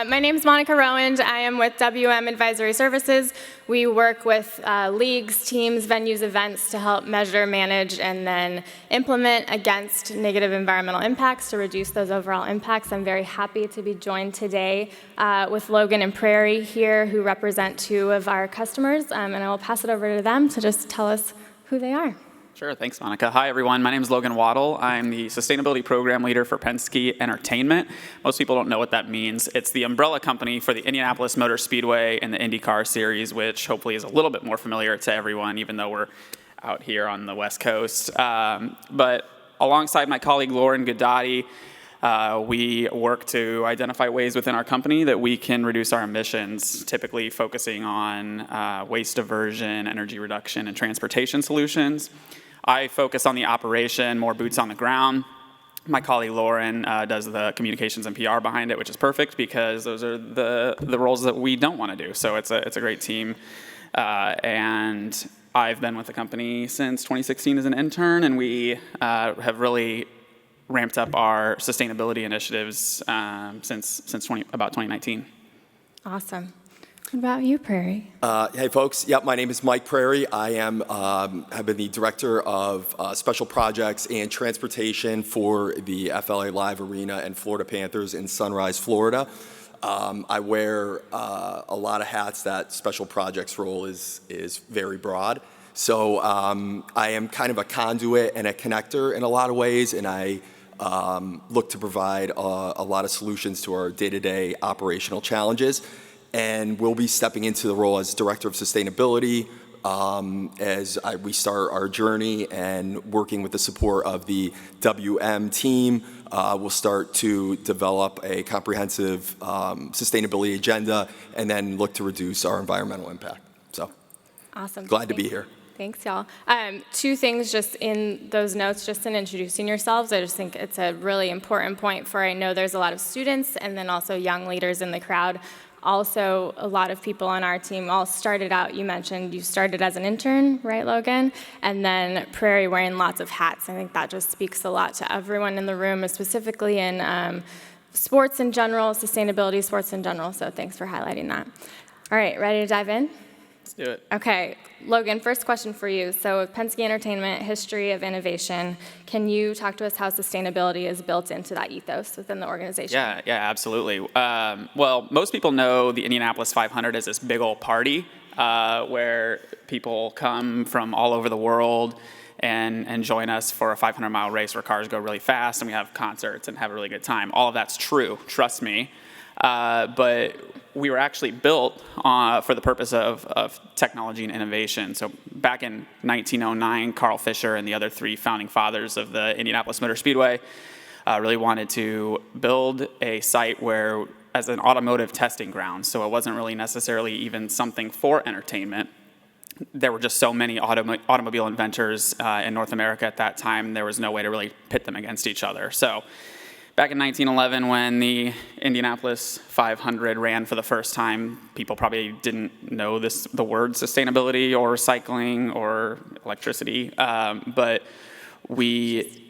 My name is Monica Rowand. I am with WM Advisory Services. We work with leagues, teams, venues, events to help measure, manage, and then implement against negative environmental impacts to reduce those overall impacts. I'm very happy to be joined today with Logan and Prairie here, who represent two of our customers, and I will pass it over to them to just tell us who they are. Sure, thanks, Monica. Hi, everyone. My name is Logan Waddle. I'm the Sustainability Program Leader for Penske Entertainment. Most people don't know what that means. It's the umbrella company for the Indianapolis Motor Speedway and the IndyCar Series, which hopefully is a little bit more familiar to everyone, even though we're out here on the West Coast. But alongside my colleague Lauren Godotti, we work to identify ways within our company that we can reduce our emissions, typically focusing on waste diversion, energy reduction, and transportation solutions. I focus on the operation, more boots on the ground. My colleague Lauren does the communications and PR behind it, which is perfect because those are the roles that we don't want to do. So it's a great team. And I've been with the company since 2016 as an intern, and we have really ramped up our sustainability initiatives since about 2019. Awesome. What about you, Prairie? Hey, folks. Yep, my name is Mike Prairie. I have been the Director of Special Projects and Transportation for the FLA Live Arena and Florida Panthers in Sunrise, Florida. I wear a lot of hats. That Special Projects role is very broad. So I am kind of a conduit and a connector in a lot of ways, and I look to provide a lot of solutions to our day-to-day operational challenges. And we'll be stepping into the role as Director of Sustainability we start our journey, and working with the support of the WM team, we'll start to develop a comprehensive sustainability agenda and then look to reduce our environmental impact. So, awesome. Glad to be here. Thanks, y'all. Two things just in those notes, just in introducing yourselves. I just think it's a really important point for, I know there's a lot of students and then also young leaders in the crowd. Also, a lot of people on our team all started out, you mentioned you started as an intern, right, Logan? And then Prairie wearing lots of hats. I think that just speaks a lot to everyone in the room, specifically in sports in general, sustainability, sports in general. So thanks for highlighting that. All right, ready to dive in? Let's do it. Okay, Logan, first question for you. So Penske Entertainment, history of innovation. Can you talk to us how sustainability is built into that ethos within the organization? Yeah, absolutely. Well, most people know the Indianapolis 500 as this big old party where people come from all over the world and join us for a 500-mile race where cars go really fast and we have concerts and have a really good time. All of that's true, trust me. But we were actually built for the purpose of technology and innovation. So back in 1909, Carl Fisher and the other three founding fathers of the Indianapolis Motor Speedway really wanted to build a site where, as an automotive testing ground, so it wasn't really necessarily even something for entertainment. There were just so many automobile inventors in North America at that time, there was no way to really pit them against each other. So back in 1911, when the Indianapolis 500 ran for the first time, people probably didn't know the word sustainability or recycling or electricity, but we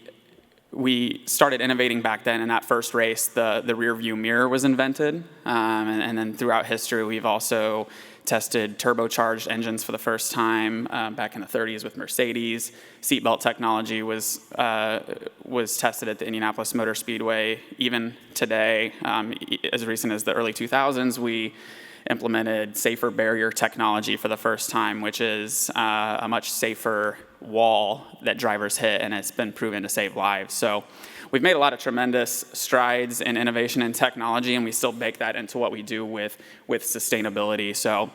started innovating back then. In that first race, the rear view mirror was invented, and then throughout history, we've also tested turbocharged engines for the first time back in the 30s with Mercedes. Seatbelt technology was tested at the Indianapolis Motor Speedway. Even today, as recent as the early 2000s, we implemented safer barrier technology for the first time, which is a much safer wall that drivers hit, and it's been proven to save lives. So we've made a lot of tremendous strides in innovation and technology, and we still bake that into what we do with sustainability. So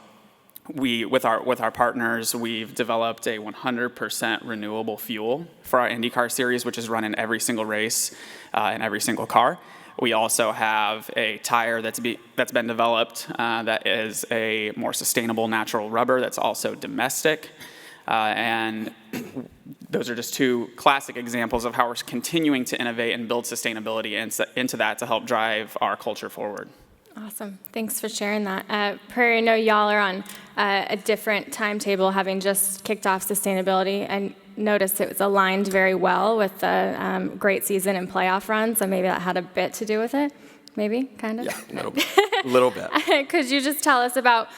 with our partners, we've developed a 100% renewable fuel for our IndyCar series, which is run in every single race in every single car. We also have a tire that's been developed that is a more sustainable natural rubber that's also domestic. And those are just two classic examples of how we're continuing to innovate and build sustainability into that to help drive our culture forward. Awesome. Thanks for sharing that. Prairie, I know y'all are on a different timetable, having just kicked off sustainability, and noticed it was aligned very well with the great season and playoff runs, so maybe that had a bit to do with it. maybe, kind of? Yeah, a little bit. A little bit. Could you just tell us about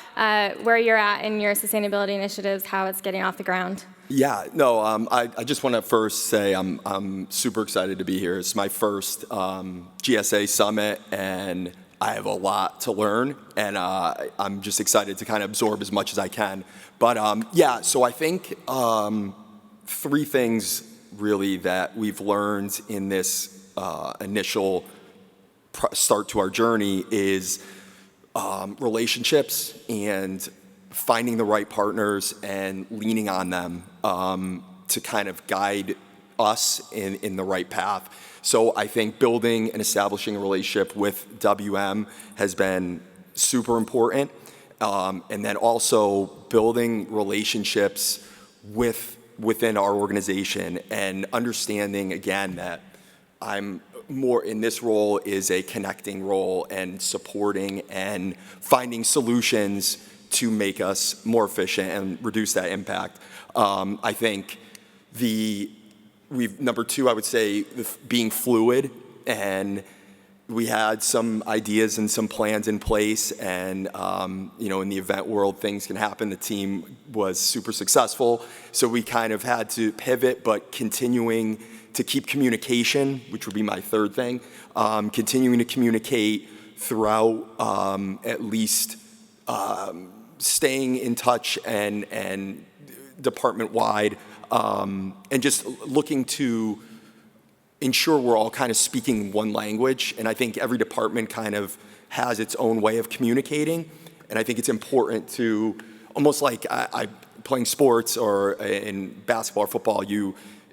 where you're at in your sustainability initiatives, how it's getting off the ground? Yeah, no, I just want to first say I'm super excited to be here. It's my first GSA summit, and I have a lot to learn, and I'm just excited to kind of absorb as much as I can. But yeah, so I think three things really that we've learned in this initial start to our journey is relationships and finding the right partners and leaning on them to kind of guide us in the right path. So I think building and establishing a relationship with WM has been super important. And then also building relationships within our organization and understanding, again, that I'm more in this role is a connecting role and supporting and finding solutions to make us more efficient and reduce that impact. I think number two, I would say being fluid, and we had some ideas and some plans in place, and in the event world, things can happen. The team was super successful, so we kind of had to pivot, but continuing to keep communication, which would be my third thing, continuing to communicate throughout at least staying in touch and department-wide, and just looking to ensure we're all kind of speaking one language. And I think every department kind of has its own way of communicating. And I think it's important to, almost like I playing sports or in basketball or football,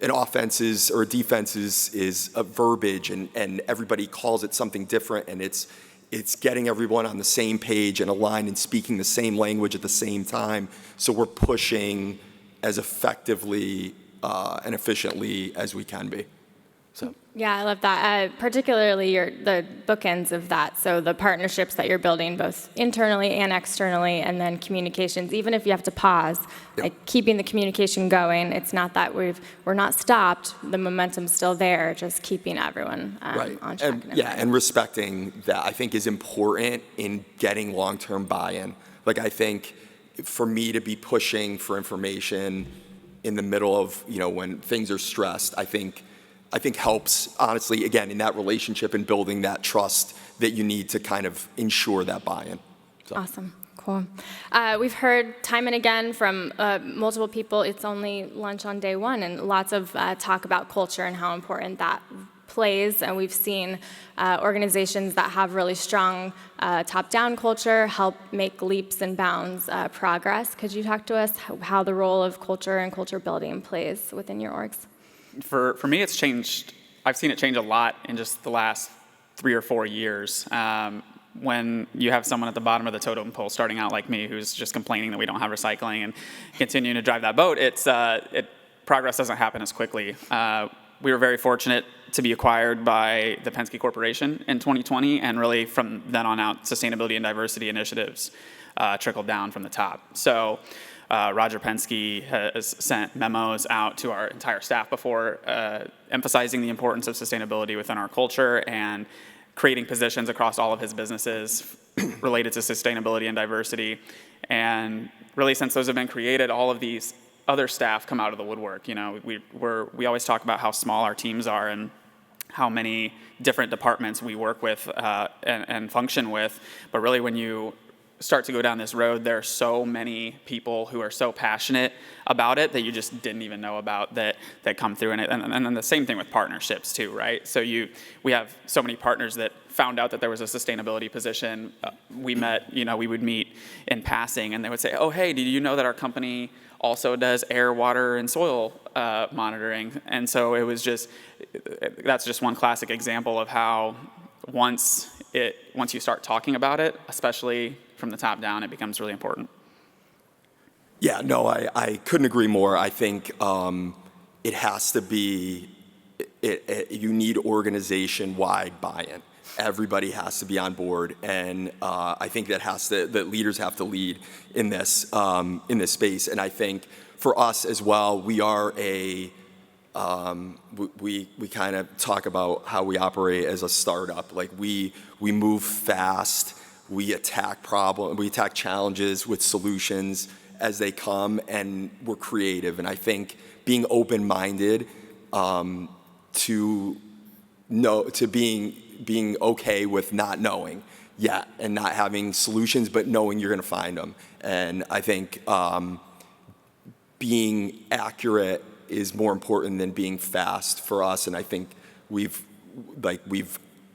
an offense or a defense is a verbiage, and everybody calls it something different, and it's getting everyone on the same page and aligned and speaking the same language at the same time, so we're pushing as effectively and efficiently as we can be. So. Yeah, I love that. Particularly the bookends of that. So the partnerships that you're building both internally and externally, and then communications. Even if you have to pause, like keeping the communication going. It's not that we're not stopped. The momentum's still there. Just keeping everyone on track. And respecting that, I think, is important in getting long-term buy-in. Like, I think for me to be pushing for information in the middle of when things are stressed, I think helps, honestly, again, in that relationship and building that trust that you need to kind of ensure that buy-in. So. Awesome. Cool. We've heard time and again from multiple people, it's only lunch on day one, and lots of talk about culture and how important that plays. And we've seen organizations that have really strong top-down culture help make leaps and bounds progress. Could you talk to us how the role of culture and culture building plays within your orgs? For me, it's changed. I've seen it change a lot in just the last 3 or 4 years. When you have someone at the bottom of the totem pole starting out like me, who's just complaining that we don't have recycling and continuing to drive that boat, progress doesn't happen as quickly. We were very fortunate to be acquired by the Penske Corporation in 2020, and really from then on out, sustainability and diversity initiatives trickled down from the top. So Roger Penske has sent memos out to our entire staff before, emphasizing the importance of sustainability within our culture and creating positions across all of his businesses related to sustainability and diversity. And really, since those have been created, all of these other staff come out of the woodwork. We always talk about how small our teams are and how many different departments we work with and function with. But really, when you start to go down this road, there are so many people who are so passionate about it that you just didn't even know about that come through in it. And then the same thing with partnerships too, right? So we have so many partners that found out that there was a sustainability position. We would meet in passing, and they would say, "Oh, hey, did you know that our company also does air, water, and soil monitoring?" And so that's just one classic example of how once you start talking about it, especially from the top down, it becomes really important. Yeah, no, I couldn't agree more. I think it has to be, you need organization-wide buy-in. Everybody has to be on board, and I think that leaders have to lead in this space. And I think for us as well, we are we kind of talk about how we operate as a startup. Like we move fast, we attack challenges with solutions as they come, and we're creative. And I think being open-minded to being okay with not knowing yet and not having solutions, but knowing you're going to find them. And I think being accurate is more important than being fast for us. And I think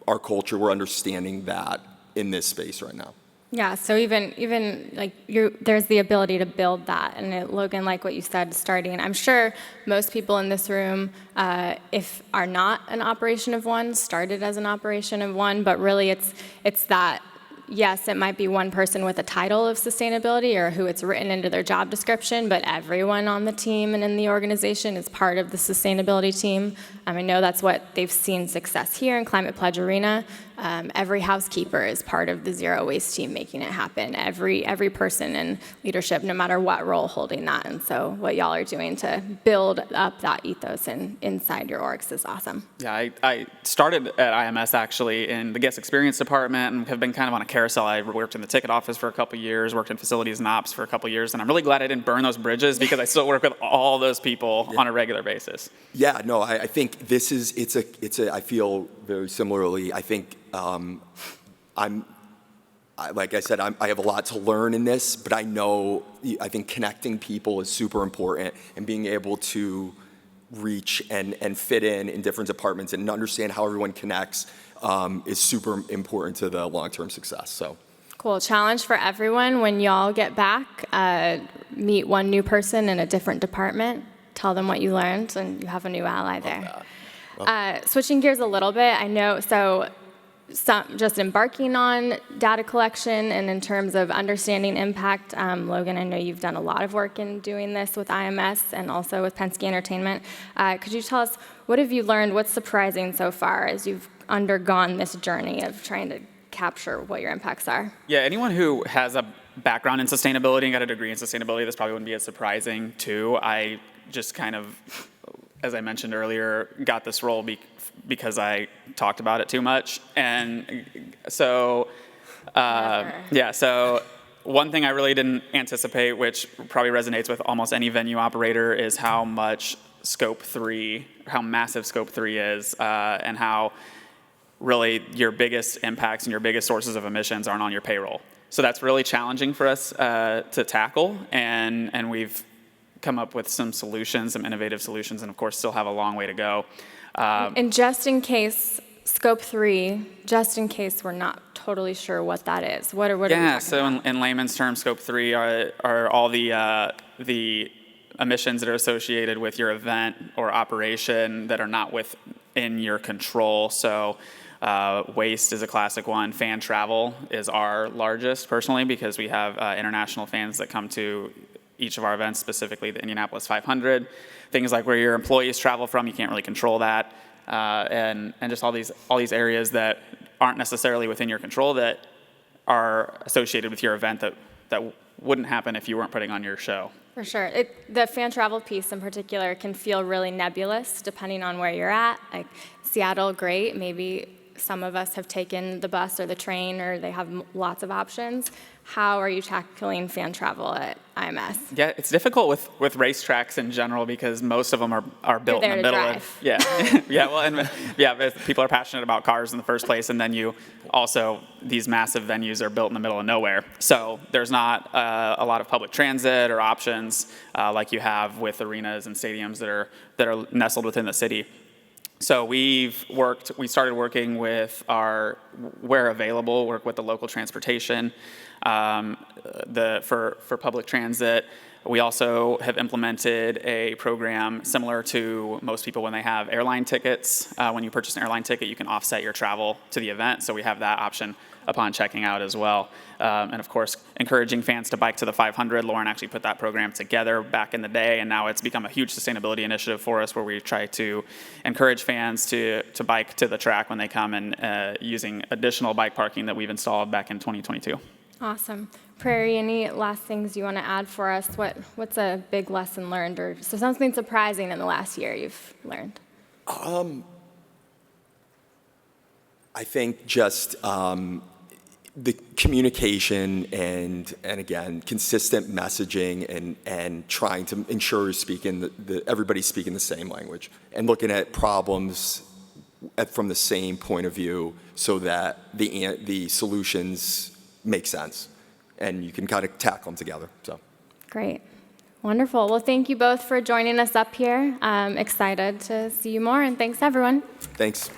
our culture, we're understanding that in this space right now. Yeah, so even like there's the ability to build that, and Logan, like what you said, starting. I'm sure most people in this room, if are not an operation of one, started as an operation of one, but really it's that. Yes, it might be one person with a title of sustainability or who it's written into their job description, but everyone on the team and in the organization is part of the sustainability team. I know that's what they've seen success here in Climate Pledge Arena. Every housekeeper is part of the zero waste team making it happen. Every person in leadership, no matter what role, holding that. And so what y'all are doing to build up that ethos inside your orgs is awesome. Yeah, I started at IMS actually in the guest experience department and have been kind of on a carousel. I worked in the ticket office for a couple of years, worked in facilities and ops for a couple of years, and I'm really glad I didn't burn those bridges because I still work with all those people on a regular basis. Yeah, no, I think I feel very similarly. I think like I said, I have a lot to learn in this, but I think connecting people is super important, and being able to reach and fit in different departments and understand how everyone connects is super important to the long-term success. So. Cool. Challenge for everyone: when y'all get back, meet one new person in a different department, tell them what you learned, and you have a new ally there. Switching gears a little bit, I know, just embarking on data collection and in terms of understanding impact. Logan, I know you've done a lot of work in doing this with IMS and also with Penske Entertainment. Could you tell us, what have you learned? What's surprising so far as you've undergone this journey of trying to capture what your impacts are? Yeah, anyone who has a background in sustainability and got a degree in sustainability, this probably wouldn't be as surprising too. I just kind of, as I mentioned earlier, got this role because I talked about it too much. And so, so one thing I really didn't anticipate, which probably resonates with almost any venue operator, is how much how massive Scope 3 is, and how really your biggest impacts and your biggest sources of emissions aren't on your payroll. So that's really challenging for us to tackle, and we've come up with some innovative solutions, and of course still have a long way to go. And just in case, Scope 3, just in case we're not totally sure what that is, what are we talking about? So in layman's terms, Scope 3 are all the emissions that are associated with your event or operation that are not within your control. So waste is a classic one. Fan travel is our largest, personally, because we have international fans that come to each of our events, specifically the Indianapolis 500. Things like where your employees travel from, you can't really control that, and just all these areas that aren't necessarily within your control that are associated with your event that wouldn't happen if you weren't putting on your show. For sure. The fan travel piece in particular can feel really nebulous depending on where you're at. Like Seattle, great. Maybe some of us have taken the bus or the train, or they have lots of options. How are you tackling fan travel at IMS? Yeah, it's difficult with racetracks in general because most of them are built in the middle of. Yeah, people are passionate about cars in the first place, and then these massive venues are built in the middle of nowhere. So there's not a lot of public transit or options like you have with arenas and stadiums that are nestled within the city. So we started working with where available, work with the local transportation, for public transit. We also have implemented a program similar to most people when they have airline tickets. When you purchase an airline ticket, you can offset your travel to the event. So we have that option upon checking out as well. And of course, encouraging fans to bike to the 500. Lauren actually put that program together back in the day, and now it's become a huge sustainability initiative for us where we try to encourage fans to bike to the track when they come, and using additional bike parking that we've installed back in 2022. Awesome. Prairie, any last things you want to add for us? What's a big lesson learned, or so something surprising in the last year you've learned? I think just the communication and again, consistent messaging and trying to ensure you're speaking everybody's speaking the same language and looking at problems from the same point of view so that the solutions make sense and you can kind of tackle them together. So. Great. Wonderful. Well, thank you both for joining us up here. I'm excited to see you more, and thanks, everyone. Thanks.